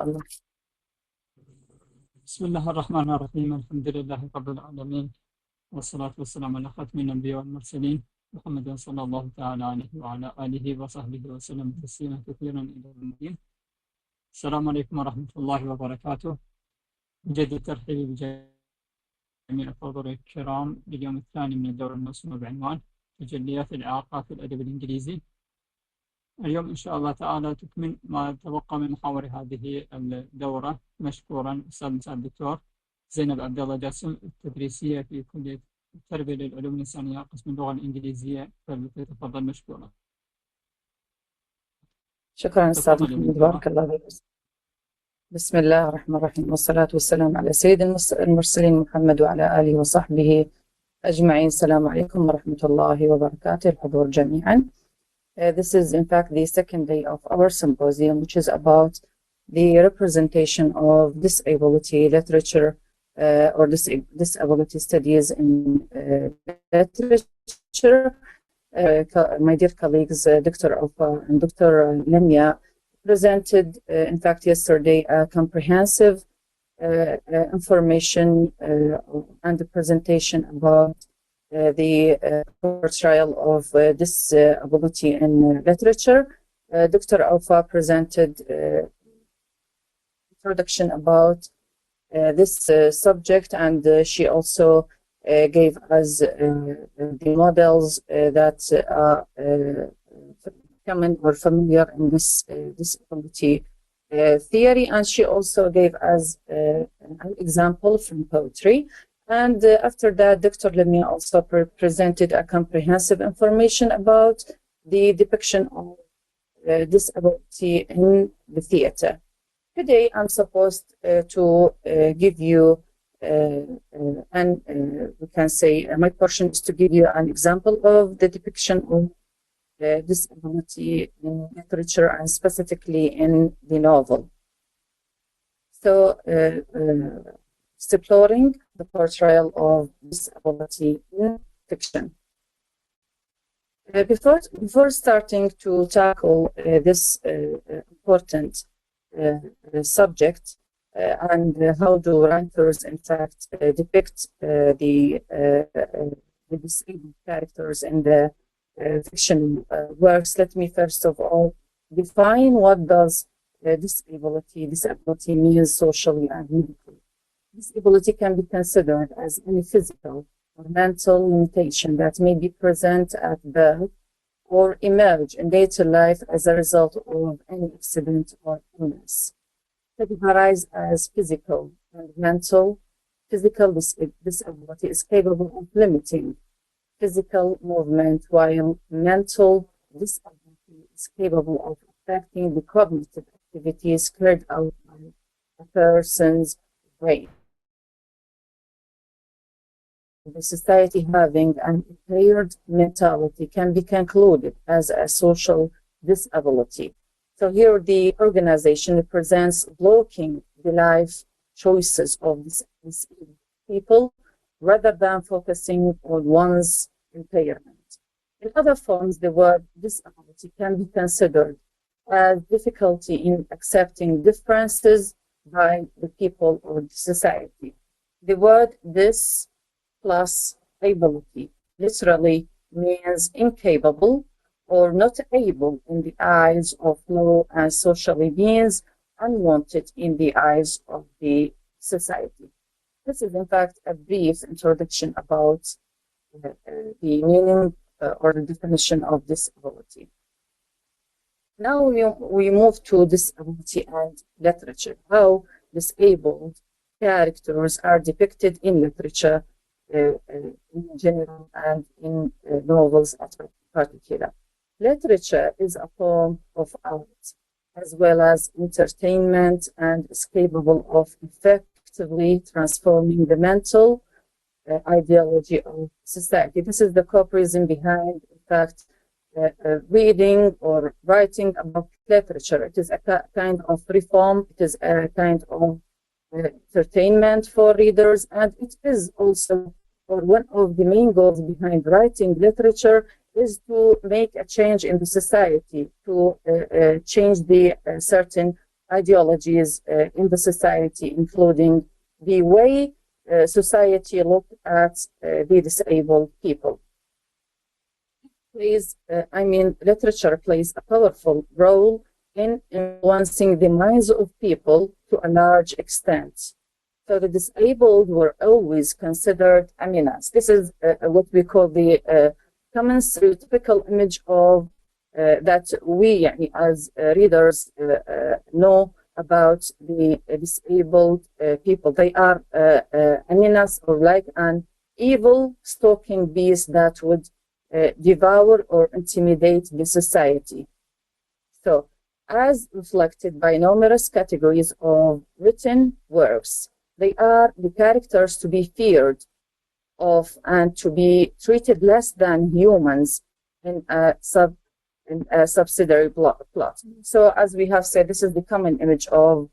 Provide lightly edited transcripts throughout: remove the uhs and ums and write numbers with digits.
الله. بسم الله الرحمن الرحيم. الحمد لله رب العالمين، والصلاة والسلام على خاتم الأنبياء والمرسلين محمد صلى الله تعالى عليه وعلى آله وصحبه وسلم تسليما كثيرا إلى يوم الدين. السلام عليكم ورحمة الله وبركاته. نجدد ترحيبي بجميع الحضور الكرام لليوم الثاني من الدورة الموسومة بعنوان تجليات الاعاقة في الادب الانجليزي. اليوم إن شاء الله تعالى تكمل ما تبقى من محاور هذه الدورة. مشكورا أستاذ مساعد الدكتور زينب عبد الله جاسم، التدريسية في كلية التربية للعلوم الإنسانية قسم اللغة الإنجليزية، فلتتفضل مشكورا. شكرا أستاذ تفضل يا محمد، دكتورة. بارك الله فيك. بسم الله الرحمن الرحيم، والصلاة والسلام على سيد المرسلين محمد وعلى آله وصحبه أجمعين. السلام عليكم ورحمة الله وبركاته الحضور جميعا. This is in fact the second day of our symposium, which is about the representation of disability literature or disability studies in literature. My dear colleagues, Dr. Ofa and Dr. Lmyaء presented, in fact, yesterday a comprehensive information and the presentation about the portrayal of disability in literature. Dr. Ofa presented introduction about this subject, and she also gave us the models that are common or familiar in this disability theory, and she also gave us an example from poetry. And after that, Dr. Lmyaء also presented a comprehensive information about the depiction of disability in the theater. Today, I'm supposed to give you, we can say, my portion is to give you an example of the depiction of disability in literature and specifically in the novel. So, exploring the portrayal of disability in fiction. Before starting to tackle this important subject and how do writers in fact depict the disabled characters in the fiction works, let me first of all define what does disability means socially and medically. Disability can be considered as any physical or mental limitation that may be present at birth or emerge in later life as a result of any accident or illness. Categorized as physical and mental, physical disability is capable of limiting physical movement, while mental disability is capable of affecting the cognitive activities carried out by a person's brain. The society having an impaired mentality can be concluded as a social disability. So here the organization represents blocking the life choices of these people rather than focusing on one's impairment. In other forms, the word disability can be considered as difficulty in accepting differences by the people or the society. The word this plus ability literally means incapable or not able in the eyes of law and socially means unwanted in the eyes of the society. This is in fact a brief introduction about the meaning or the definition of disability. Now we move to disability and literature, how disabled characters are depicted in literature in general and in novels in particular. Literature is a form of art as well as entertainment and is capable of effectively transforming the mental ideology of society. This is the core reason behind, in fact, reading or writing about literature. It is a kind of reform, it is a kind of entertainment for readers, and it is also, or one of the main goals behind writing literature is to make a change in the society, to change the certain ideologies in the society, including the way society looked at the disabled people. Literature plays a powerful role in influencing the minds of people to a large extent. So the disabled were always considered aminas. This is what we call the common stereotypical image of that we as readers know about the disabled people. They are aminas, or like an evil stalking beast that would devour or intimidate the society. So, as reflected by numerous categories of written works, they are the characters to be feared of and to be treated less than humans in a subsidiary plot. So, as we have said, this is the common image of,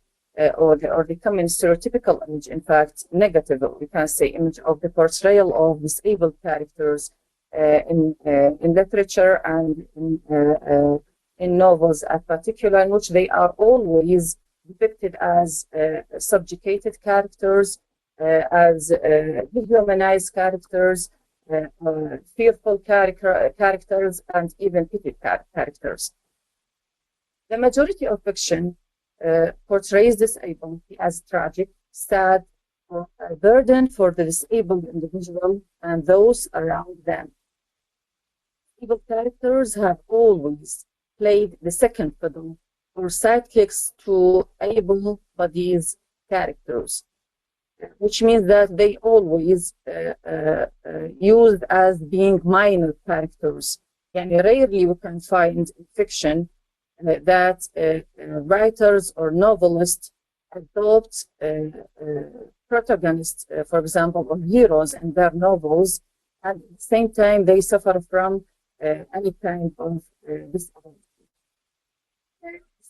or the common stereotypical image, in fact, negative, we can say, image of the portrayal of disabled characters in literature and in novels in particular, in which they are always depicted as subjugated characters, as dehumanized characters, fearful characters, and even pitied characters. The majority of fiction portrays disability as tragic, sad, or a burden for the disabled individual and those around them. Disabled characters have always played the second fiddle or sidekicks to able-bodied characters, which means that they always used as being minor characters. And rarely we can find in fiction that writers or novelists adopt protagonists, for example, or heroes in their novels, and at the same time they suffer from any kind of disability.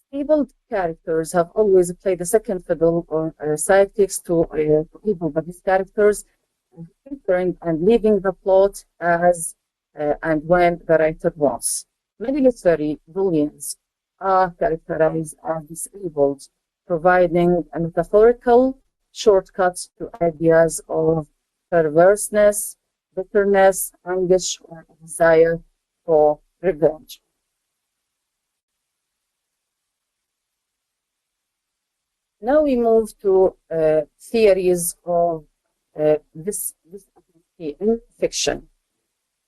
Disabled characters have always played the second fiddle or sidekicks to able-bodied characters, filtering and leaving the plot as and when the writer wants. Many literary volumes are characterized as disabled, providing a metaphorical shortcut to ideas of perverseness, bitterness, anguish, or desire for revenge. Now we move to theories of this disability in fiction.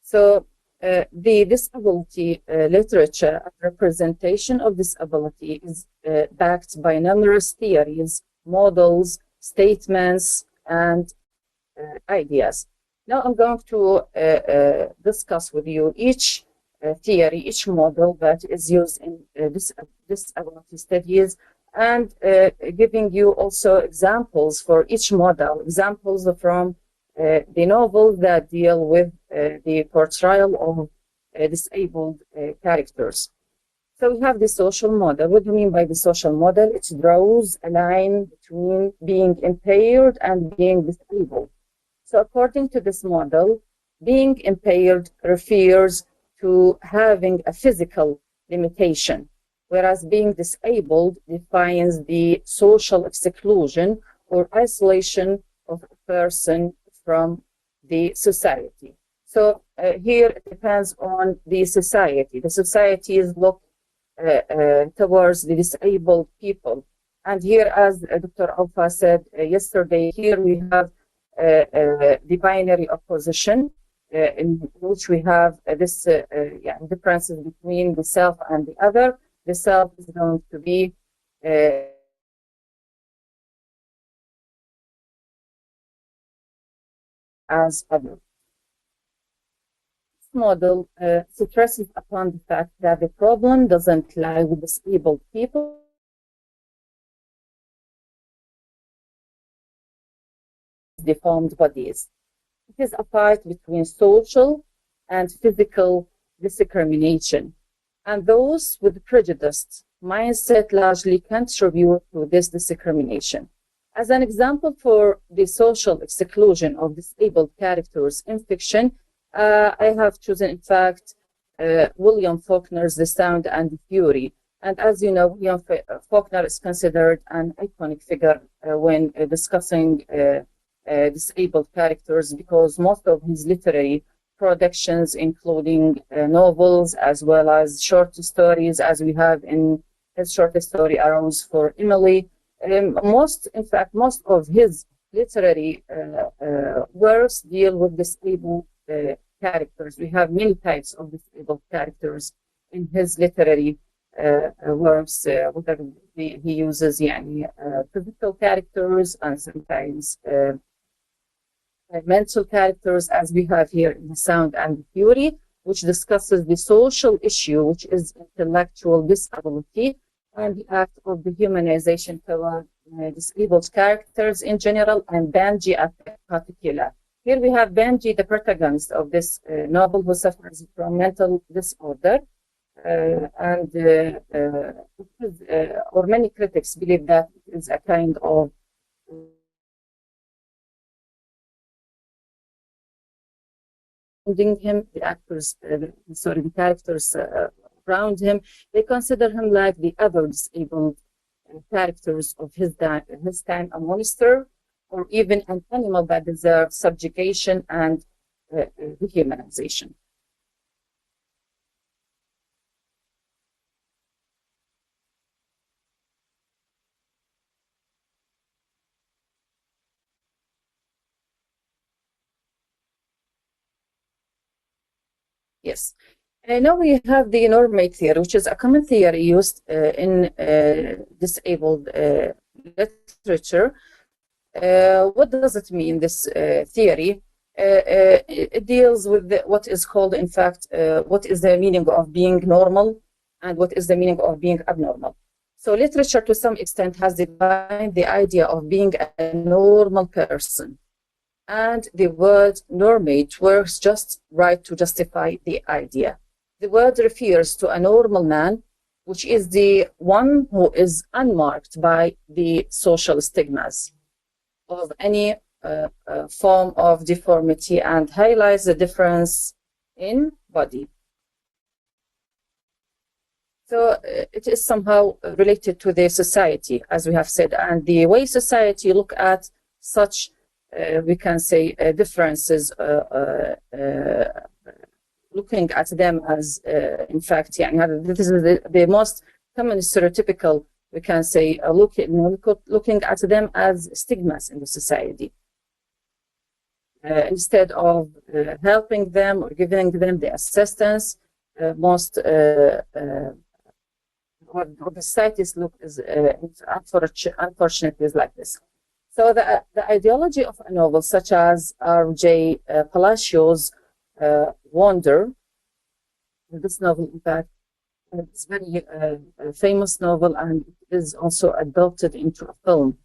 So the disability literature representation of disability is backed by numerous theories, models, statements, and ideas. Now I'm going to discuss with you each theory, each model that is used in disability studies, and giving you also examples for each model, examples from the novels that deal with the portrayal of disabled characters. So we have the social model. What do you mean by the social model? It draws a line between being impaired and being disabled. So according to this model, being impaired refers to having a physical limitation, whereas being disabled defines the social exclusion or isolation of a person from the society. So here it depends on the society. The societies look towards the disabled people. And here, as Dr. Ofa said yesterday, here we have the binary opposition, in which we have this differences between the self and the other. The self is going to be as other. This model stresses upon the fact that the problem doesn't lie with disabled people, deformed bodies. It is a fight between social and physical discrimination, and those with prejudiced mindset largely contribute to this discrimination. As an example for the social exclusion of disabled characters in fiction, I have chosen, in fact, William Faulkner's The Sound and the Fury, And as you know, William Faulkner is considered an iconic figure when discussing disabled characters, because most of his literary productions, including novels as well as short stories, as we have in his short story A Rose for Emily, most of his literary works deal with disabled characters. We have many types of disabled characters in his literary works, whether he uses physical characters and sometimes mental characters, as we have here in The Sound and the Fury, which discusses the social issue, which is intellectual disability, and the act of dehumanization toward disabled characters in general, and Benji in particular. Here we have Benji, the protagonist of this novel, who suffers from mental disorder. Or many critics believe that it is a kind of him, the characters around him, they consider him like the other disabled characters of his time, a monster, or even an animal that deserves subjugation and dehumanization. Yes. Now we have the normate theory, which is a common theory used in disabled literature. What does it mean, this theory? It deals with what is called, in fact, what is the meaning of being normal and what is the meaning of being abnormal. So literature, to some extent, has defined the idea of being a normal person. And the word normate works just right to justify the idea. The word refers to a normal man, which is the one who is unmarked by the social stigmas of any form of deformity, and highlights the difference in body. So it is somehow related to the society, as we have said, and the way society look at such we can say differences, looking at them as, in fact, this is the most common stereotypical, we can say, looking at them as stigmas in the society. Instead of helping them or giving them the assistance, most what the societies look is, unfortunately, is like this. So the ideology of a novel such as R.J. Palacios' Wonder, this novel, in fact, is a very famous novel, and it is also adapted into a film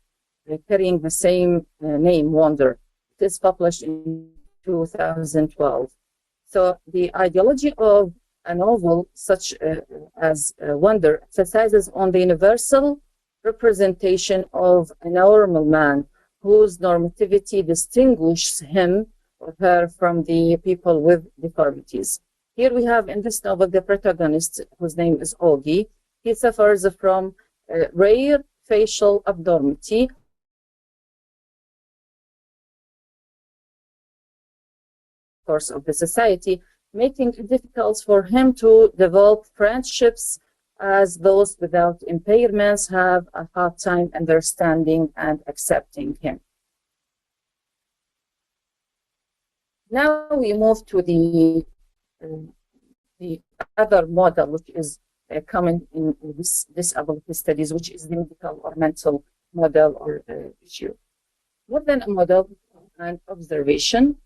carrying the same name, Wonder. It is published in 2012. So the ideology of a novel such as Wonder emphasizes on the universal representation of a normal man whose normativity distinguishes him or her from the people with deformities. Here we have in this novel the protagonist, whose name is Augie. He suffers from rare facial abnormality, course of the society, making it difficult for him to develop friendships, as those without impairments have a hard time understanding and accepting him. Now we move to the other model, which is common in disability studies, which is the medical or mental model or issue. More than a model and observation,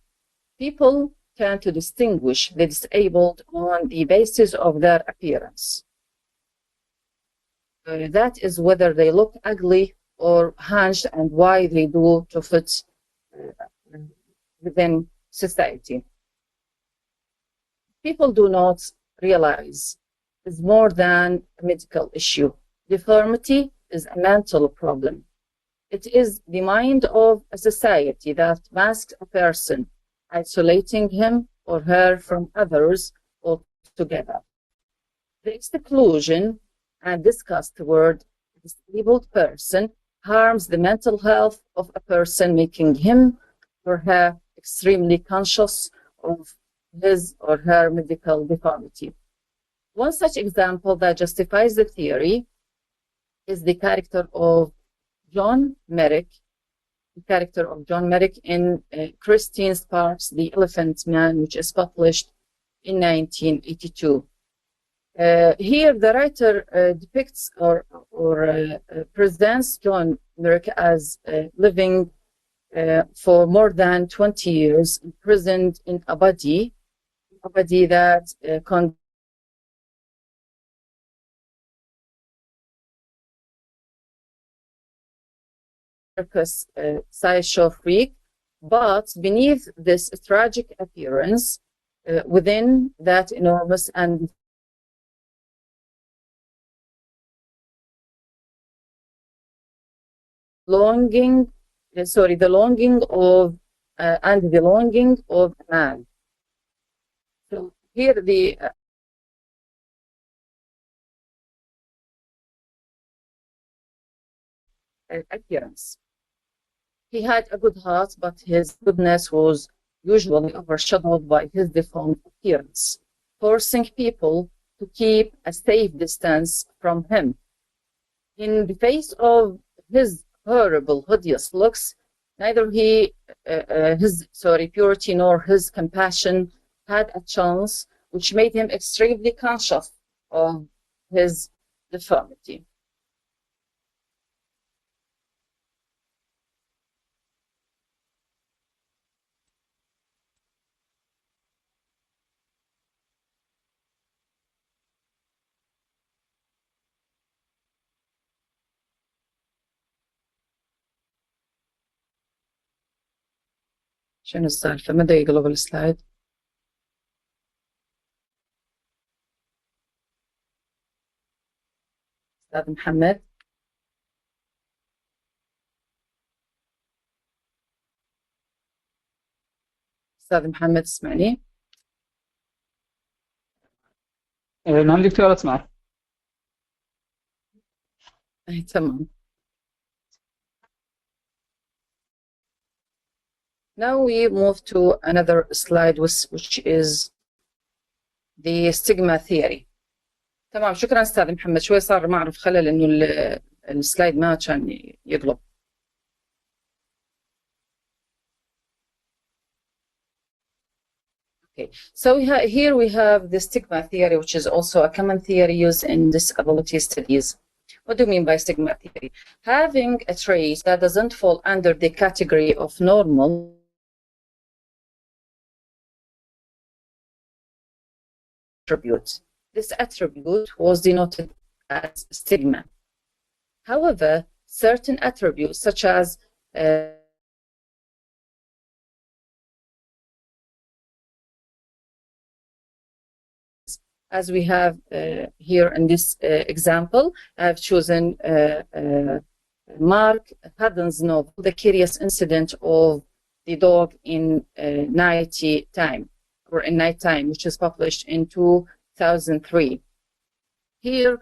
people tend to distinguish the disabled on the basis of their appearance. That is whether they look ugly or hunched, and why they do to fit within society. People do not realize it's more than a medical issue. Deformity is a mental problem. It is the mind of a society that masks a person, isolating him or her from others altogether. The exclusion and discuss the word disabled person harms the mental health of a person, making him or her extremely conscious of his or her medical deformity. One such example that justifies the theory is the character of John Merrick, in Christine Sparks' The Elephant Man, which is published in 1982. Here, the writer depicts or presents John Merrick as living for more than 20 years imprisoned in a body that circus sideshow freak, but beneath this tragic appearance, within that enormous and longing of man. So here the appearance. He had a good heart, but his goodness was usually overshadowed by his deformed appearance, forcing people to keep a safe distance from him. In the face of his horrible, hideous looks, neither his purity nor his compassion had a chance, which made him extremely conscious of his deformity. شنو السالفة؟ متى يقلب السلايد؟ أستاذ محمد؟ أستاذ محمد تسمعني؟ نعم دكتور أسمع. تمام. Now we move to another slide which is the stigma theory. تمام، شكرا أستاذ محمد. شوي صار ما أعرف خلل إنه السلايد ما كان يقلب. Okay, so here we have the stigma theory, which is also a common theory used in disability studies. What do you mean by stigma theory? Having a trait that doesn't fall under the category of normal attribute. This attribute was denoted as stigma. However, certain attributes such as as we have here in this example, I've chosen Mark Haddon's novel, The Curious Incident of the Dog in Nighttime, which is published in 2003. Here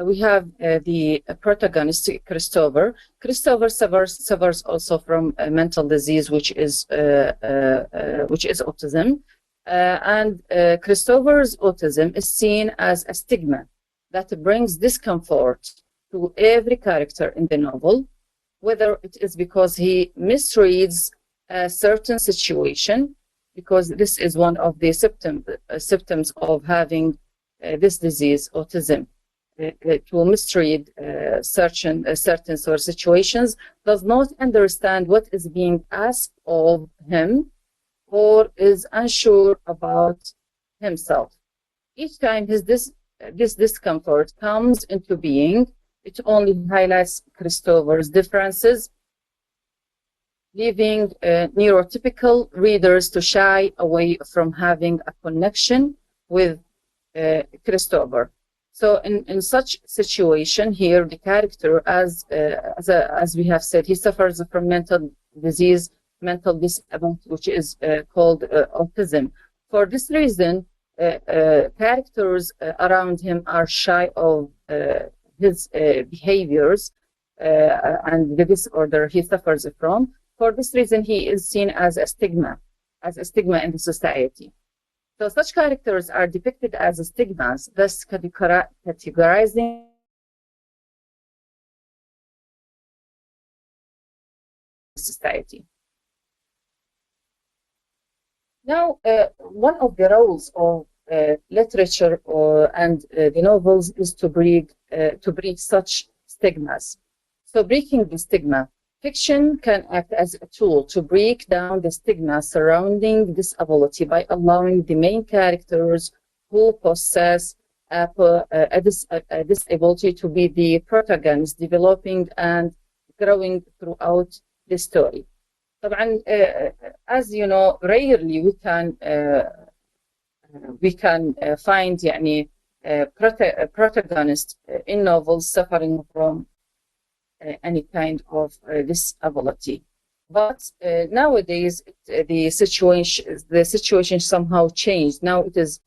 we have the protagonist, Christopher. Christopher suffers also from a mental disease, which is autism. And Christopher's autism is seen as a stigma that brings discomfort to every character in the novel, whether it is because he misreads a certain situation, because this is one of the symptoms of having this disease, autism, to misread certain sort of situations, does not understand what is being asked of him, or is unsure about himself. Each time this discomfort comes into being, it only highlights Christopher's differences, leaving neurotypical readers to shy away from having a connection with Christopher. So in such situation here, the character, as we have said, he suffers from mental disease, mental disability, which is called autism. For this reason, characters around him are shy of his behaviors and the disorder he suffers from. For this reason, he is seen as a stigma in the society. So such characters are depicted as stigmas, thus categorizing society. Now, one of the roles of literature and the novels is to break such stigmas. So breaking the stigma, fiction can act as a tool to break down the stigma surrounding disability by allowing the main characters who possess a disability to be the protagonists, developing and growing throughout the story. طبعا, as you know, rarely we can find يعني protagonist in novels suffering from any kind of disability. But nowadays the situation somehow changed. Now it is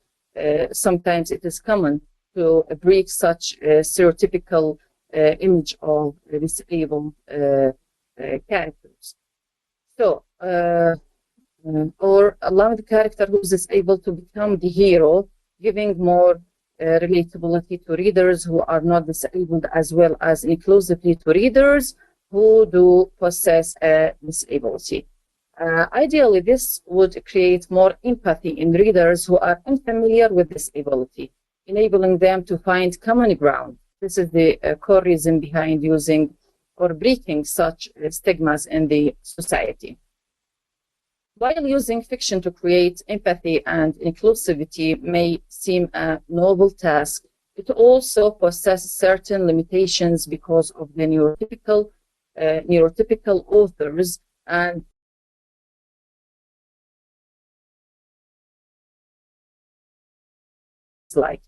sometimes it is common to break such stereotypical image of disabled characters. So, or allowing the character who is able to become the hero, giving more relatability to readers who are not disabled, as well as inclusively to readers who do possess a disability. Ideally, this would create more empathy in readers who are unfamiliar with disability, enabling them to find common ground. This is the core reason behind using or breaking such stigmas in the society. While using fiction to create empathy and inclusivity may seem a noble task, it also possesses certain limitations because of the neurotypical authors and like.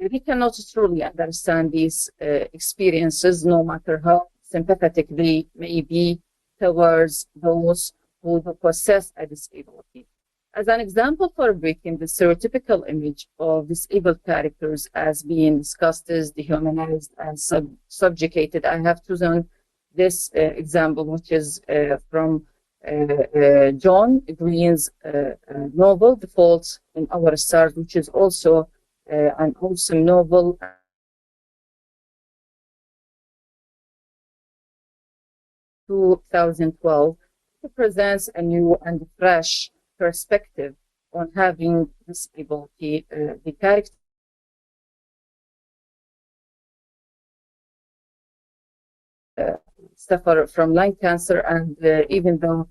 We cannot truly understand these experiences, no matter how sympathetic they may be towards those who possess a disability. As an example for breaking the stereotypical image of disabled characters as being disgusted, dehumanized, and subjugated, I have chosen this example, which is from John Green's novel, The Fault in Our Stars, which is also an awesome novel. 2012, it presents a new and fresh perspective on having disability. The character suffer from lung cancer, and even though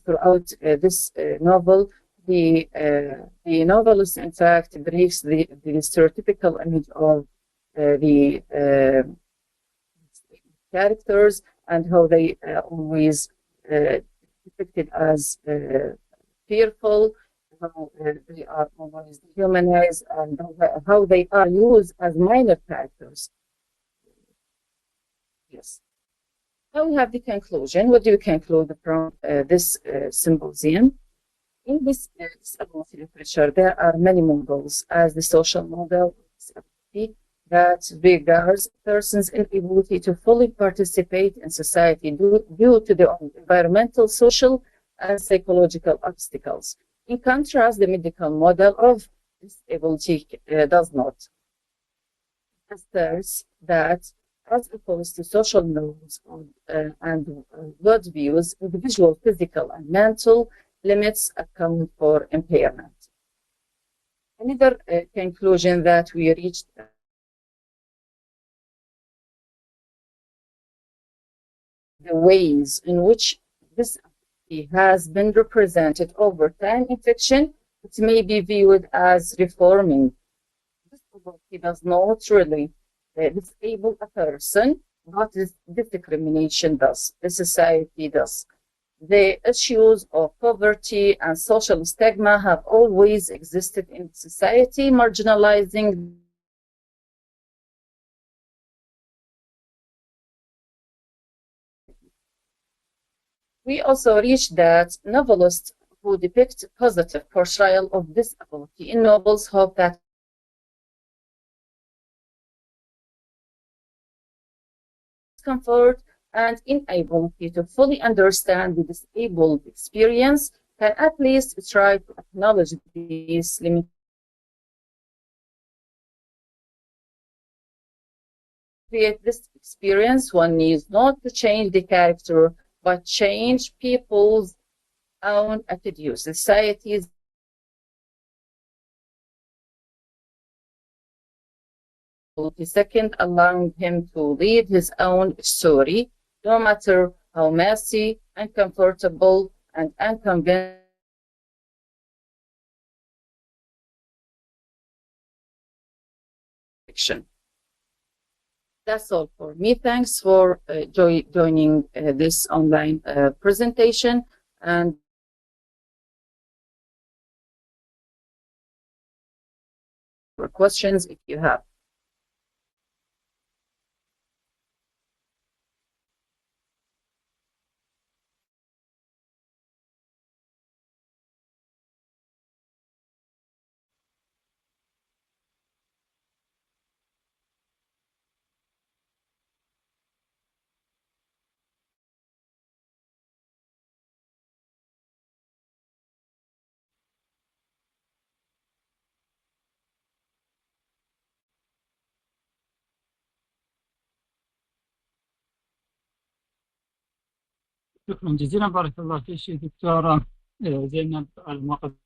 throughout this novel, the novelist in fact breaks the stereotypical image of the characters and how they always depicted as fearful, how they are always dehumanized, and how they are used as minor characters. Yes. Now we have the conclusion. What do you conclude from this symposium? In this disability literature, there are many models as the social model of disability that regards persons' inability to fully participate in society due to their environmental, social, and psychological obstacles. In contrast, the medical model of disability does not. It asserts that, as opposed to social norms and world views, individual physical and mental limits account for impairment. Another conclusion that we reached the ways in which disability has been represented over time in fiction, it may be viewed as reforming. Disability does not really disable a person, but discrimination does. The society does. The issues of poverty and social stigma have always existed in society, marginalizing We also reached that novelists who depict positive portrayal of disability in novels hope that discomfort and inability to fully understand the disabled experience can at least try to acknowledge these limitations. To create this experience, one needs not to change the character, but change people's own attitudes, society's. Second, allowing him to lead his own story, no matter how messy, uncomfortable, and unconvincing. That's all for me. Thanks for joining this online presentation, and for questions if you have. شكرا جزيلا، بارك الله فيك دكتورة زينب المقدمة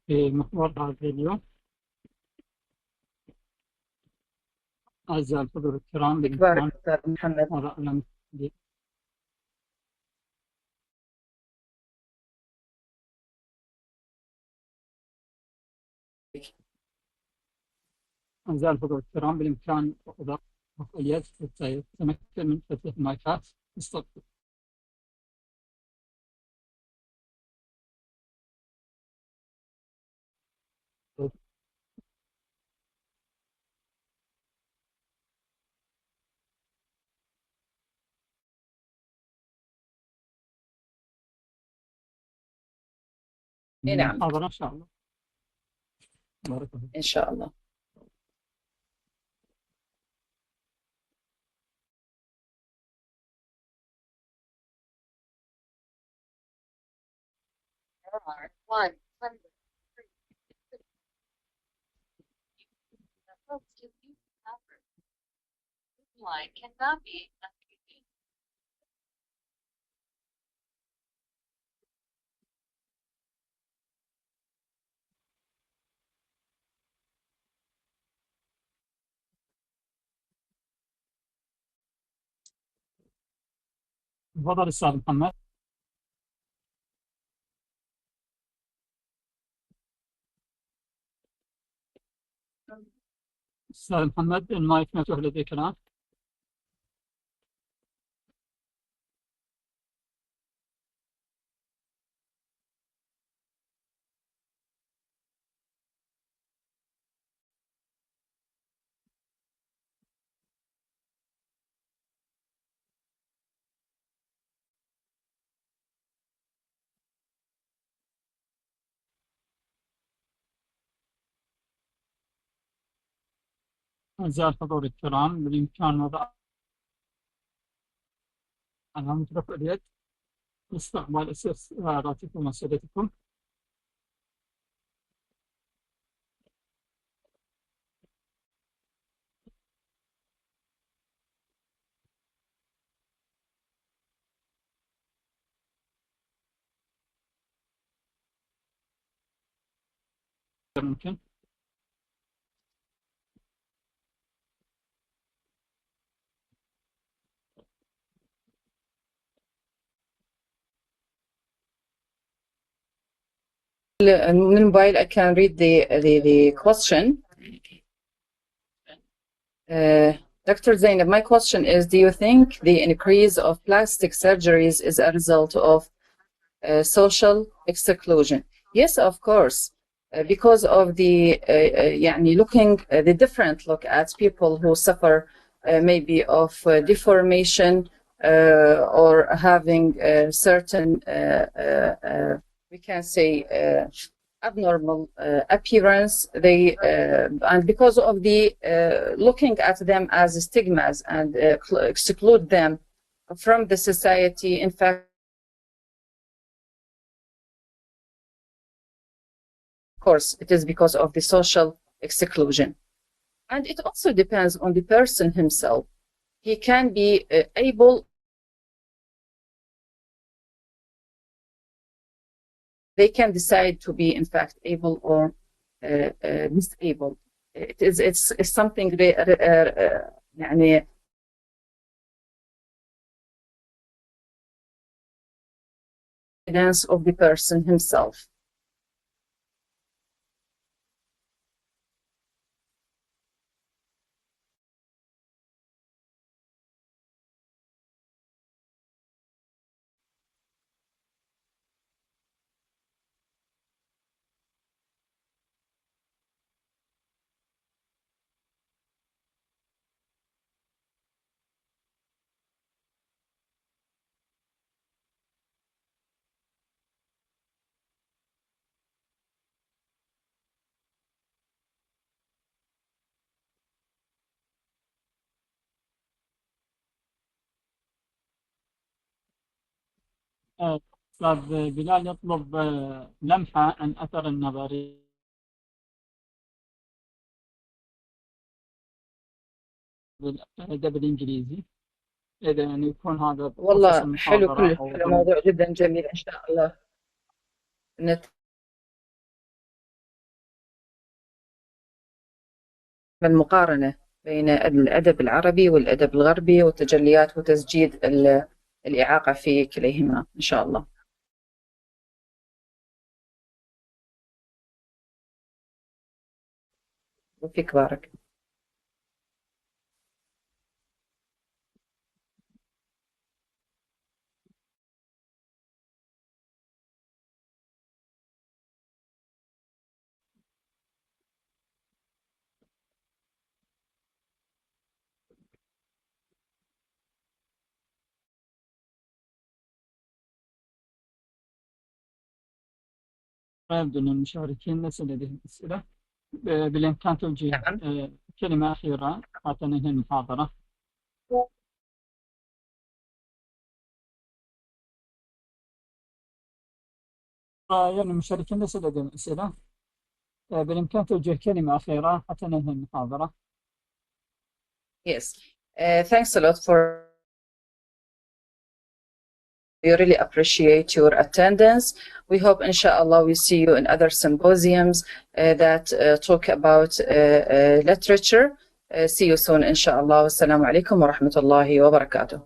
في محور هذا اليوم. أعزائي الحضور الكرام، بارك دكتور محمد. أعزائي الحضور الكرام، بالإمكان إضافة تحيات حتى يتمكن من فتح المايكات. استغفر. نعم محاضرة إن شاء الله. بارك الله. إن شاء الله. تفضل أستاذ محمد. أستاذ محمد، المايك مفتوح لديك الآن. أعزائي الحضور الكرام، بالإمكان وضع علامة رفع اليد لاستقبال استفساراتكم وأسئلتكم. ممكن. Meanwhile, I can read the question. Dr. Zainab, my question is, do you think the increase of plastic surgeries is a result of social exclusion? Yes, of course, because of the the different look at people who suffer maybe of deformation or having certain we can say abnormal appearance, they and because of the looking at them as stigmas and exclude them from the society. In fact, of course, it is because of the social exclusion. And it also depends on the person himself. He can be able, they can decide to be, in fact, able or disabled. It's something يعني of the person himself. أستاذ بلال يطلب لمحة عن أثر النظري بالأدب الإنجليزي، إذا يعني يكون هذا والله حلو، كل أو موضوع جدا جميل. إن شاء الله المقارنة بين الأدب العربي والأدب الغربي وتجليات وتسجيل الإعاقة في كليهما إن شاء الله. وفيك بارك. يبدو أن المشاركين ليس لديهم أسئلة. بالإمكان توجيه كلمة أخيرة حتى ننهي المحاضرة. يعني المشاركين ليس لديهم أسئلة، بالإمكان توجيه كلمة أخيرة حتى ننهي المحاضرة. Yes, thanks a lot for. We really appreciate your attendance. We hope, inshallah, we see you in other symposiums that talk about literature. See you soon, inshallah. Wassalamu alaikum wa rahmatullahi wa barakatuh.